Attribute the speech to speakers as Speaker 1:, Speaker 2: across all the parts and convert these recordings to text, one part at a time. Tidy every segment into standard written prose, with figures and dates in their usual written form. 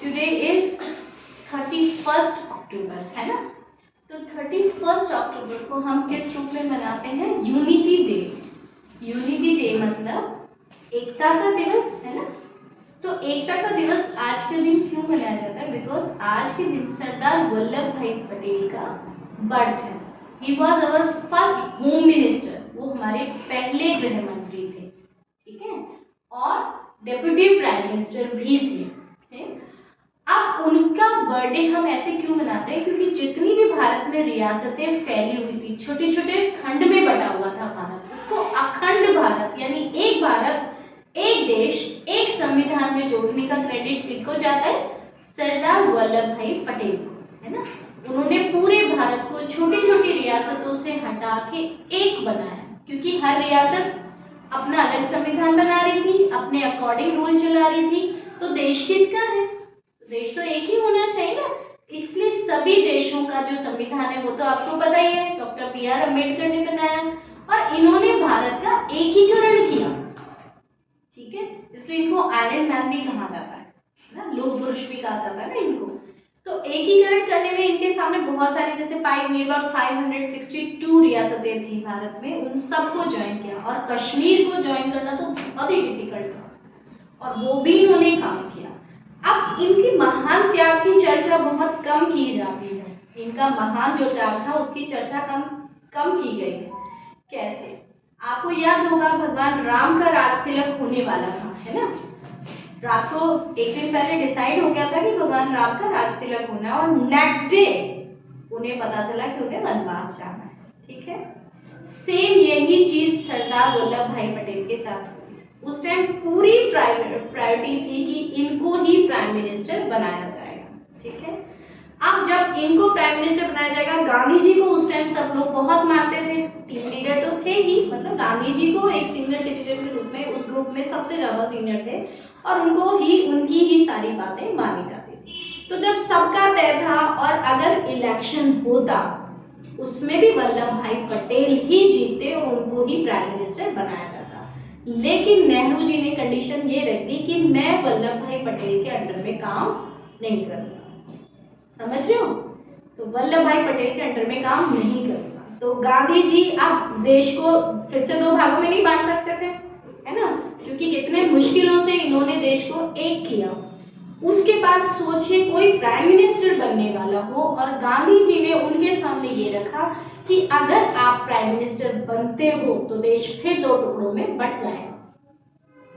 Speaker 1: Today is 31 अक्टूबर, है ना। तो 31 अक्टूबर को हम किस रूप में मनाते हैं? Unity day. यूनिटी डे मतलब एकता का दिवस, है ना। तो एकता का दिवस आज के दिन क्यों मनाया जाता है? बिकॉज आज के दिन सरदार वल्लभ भाई पटेल का बर्थ है। He was our first home minister, वो हमारे पहले गृह मंत्री थे, ठीक है, और डेप्यूटी प्राइम मिनिस्टर भी थे। अब उनका बर्थडे हम ऐसे क्यों मनाते हैं? क्योंकि जितनी भी भारत में रियासतें फैली हुई थी, छोटे छोटे खंड में बटा हुआ था भारत, उसको अखंड भारत यानी एक भारत एक देश एक संविधान में जोड़ने का क्रेडिट किसको जाता है? सरदार वल्लभ भाई पटेल को, है ना। उन्होंने पूरे भारत को छोटी छोटी रियासतों से हटा के एक बनाया, क्योंकि हर रियासत अपना अलग संविधान बना रही थी, अपने अकॉर्डिंग रूल चला रही थी। तो देश किसका है? देश तो एक ही होना चाहिए ना। इसलिए सभी देशों का जो संविधान है वो तो आपको पता ही है, डॉक्टर बी.आर. अम्बेडकर ने बनाया और इन्होंने भारत का एकीकरण किया, ठीक है। इसलिए इनको आयरन मैन भी कहा जाता है ना, लोह पुरुष भी कहा जाता है ना इनको। तो एकीकरण करने में इनके सामने बहुत सारे, जैसे 562 रियासतें थी भारत में, उन सबको ज्वाइन किया और कश्मीर को ज्वाइन करना तो बहुत ही डिफिकल्ट था और वो भी इन्होंने काम किया। अब इनकी महान त्याग की चर्चा बहुत कम की जाती है, इनका महान जो त्याग था उसकी चर्चा कम की गई है। कैसे? आपको याद होगा भगवान राम का राज तिलक होने वाला था, है ना। रात को एक दिन पहले डिसाइड हो गया था कि भगवान राम का राज तिलक होना है और नेक्स्ट डे उन्हें पता चला कि उन्हें वनवास जाना है, ठीक है। सेम यही चीज सरदार वल्लभ भाई पटेल के साथ हुई। उस टाइम पूरी प्रायोरिटी थी कि इनको ही प्राइम मिनिस्टर बनाया जाएगा, ठीक है। अब जब इनको प्राइम मिनिस्टर बनाया जाएगा, गांधी जी को उस टाइम सब लोग बहुत मानते थे, टीम लीडर तो थे ही, मतलब गांधी जी को एक सीनियर सिटीजन के रूप में उस ग्रुप में सबसे ज्यादा सीनियर थे और उनको ही उनकी ही सारी बातें मानी जाती थी। तो जब सबका तय था और अगर इलेक्शन होता उसमें भी वल्लभ भाई पटेल ही जीतते और उनको ही प्राइम मिनिस्टर बनाया जाता, लेकिन नेहरू जी ने कंडीशन ये रख दी कि मैं वल्लभ भाई पटेल के अंडर में काम नहीं करूंगा। समझ रहे हो? तो वल्लभ भाई पटेल के अंडर में काम नहीं करूंगा। तो गांधी जी अब देश को फिर से दो भागों में नहीं बांट सकते थे, है ना, क्योंकि कितने मुश्किलों से इन्होंने देश को एक किया। उसके बाद सोचिए कोई प्राइम मिनिस्टर बनने वाला हो और गांधी जी ने उनके सामने ये रखा कि अगर आप प्राइम मिनिस्टर बनते हो तो देश फिर दो टुकड़ों में बट जाएगा।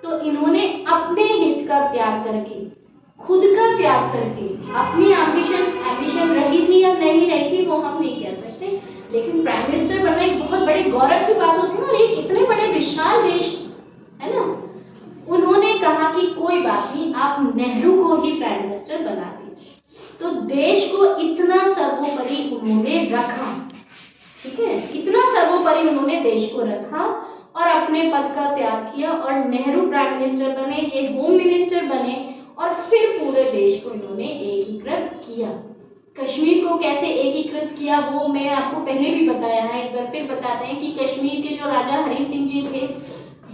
Speaker 1: तो इन्होंने अपने हित का त्याग करके, खुद का त्याग करके, अपनी एम्बिशन रही थी या नहीं रही थी वो हम नहीं कह सकते, लेकिन प्राइम मिनिस्टर बनना एक बहुत बड़े गौरव की बात होती है और एक इतने बड़े विशाल देश, है ना। उन्होंने कहा कि कोई बात नहीं, आप नेहरू को ही प्राइम मिनिस्टर बना दीजिए। तो देश को इतना सर्वोपरि उन्होंने रखा, ठीक है, इतना सर्वोपरि उन्होंने देश को रखा और अपने पद का त्याग किया और नेहरू प्राइम मिनिस्टर बने, ये होम मिनिस्टर बने और फिर पूरे देश को इन्होंने एकीकृत किया। कश्मीर को कैसे एकीकृत किया वो मैंने आपको पहले भी बताया है, एक बार फिर बताते हैं कि कश्मीर के जो राजा हरि सिंह जी थे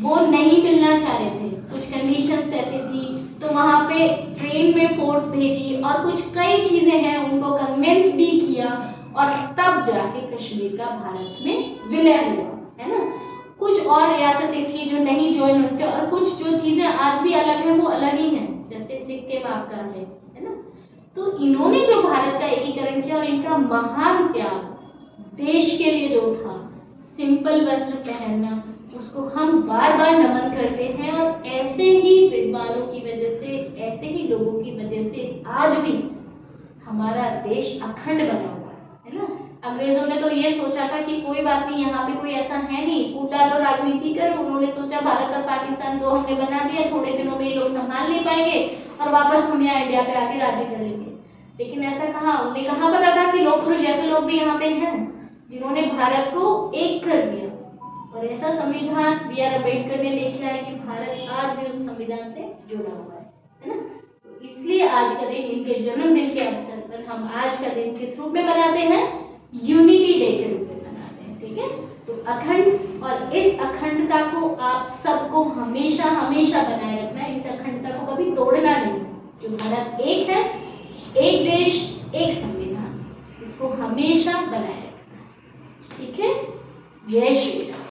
Speaker 1: वो नहीं मिलना चाह रहे थे, कुछ कंडीशंस ऐसी थी, तो वहां पे ट्रेन में फोर्स भेजी और कुछ कई चीजें हैं उनको कन्विंस भी किया और तब जाके कश्मीर का भारत में विलय हुआ, है ना। कुछ और रियासतें थी जो नहीं ज्वाइन होती और कुछ जो चीजें आज भी अलग है वो अलग ही हैं, जैसे सिक्किम आपका है ना। तो इन्होंने जो भारत का एकीकरण किया और इनका महान त्याग देश के लिए जो था, सिंपल वस्त्र पहनना, उसको हम बार बार नमन करते हैं और ऐसे ही विद्वानों की वजह से, ऐसे ही लोगों की वजह से आज भी हमारा देश अखंड बना हुआ है ना। अंग्रेजों ने तो ये सोचा था कि कोई बात नहीं, यहाँ पे कोई ऐसा है नहीं, फूट डालो राजनीति कर। उन्होंने सोचा भारत और पाकिस्तान तो हमने बना दिया, थोड़े दिनों में ये लोग संभाल नहीं पाएंगे और वापस हम यहाँ इंडिया पे आके राज्य कर लेंगे। लेकिन ऐसा कहा, उन्हें कहाँ पता था कि लोग पुरुष जैसे लोग भी यहाँ पे हैं जिन्होंने भारत को एक कर दिया और ऐसा संविधान बी.आर. अम्बेडकर ने लेके आया कि भारत आज भी उस संविधान से जुड़ा हुआ है ना। इसलिए आज का दिन, इनके जन्मदिन के अवसर पर हम आज का दिन किस रूप में मनाते हैं? यूनिटी डे के रूप में मनाते हैं, ठीक है। तो अखंड, और इस अखंडता को आप सबको हमेशा हमेशा बनाए रखना है, इस अखंडता को कभी तोड़ना नहीं, जो भारत एक है, एक देश एक संविधान, इसको हमेशा बनाए रखना है। ठीक है, जय श्री राम।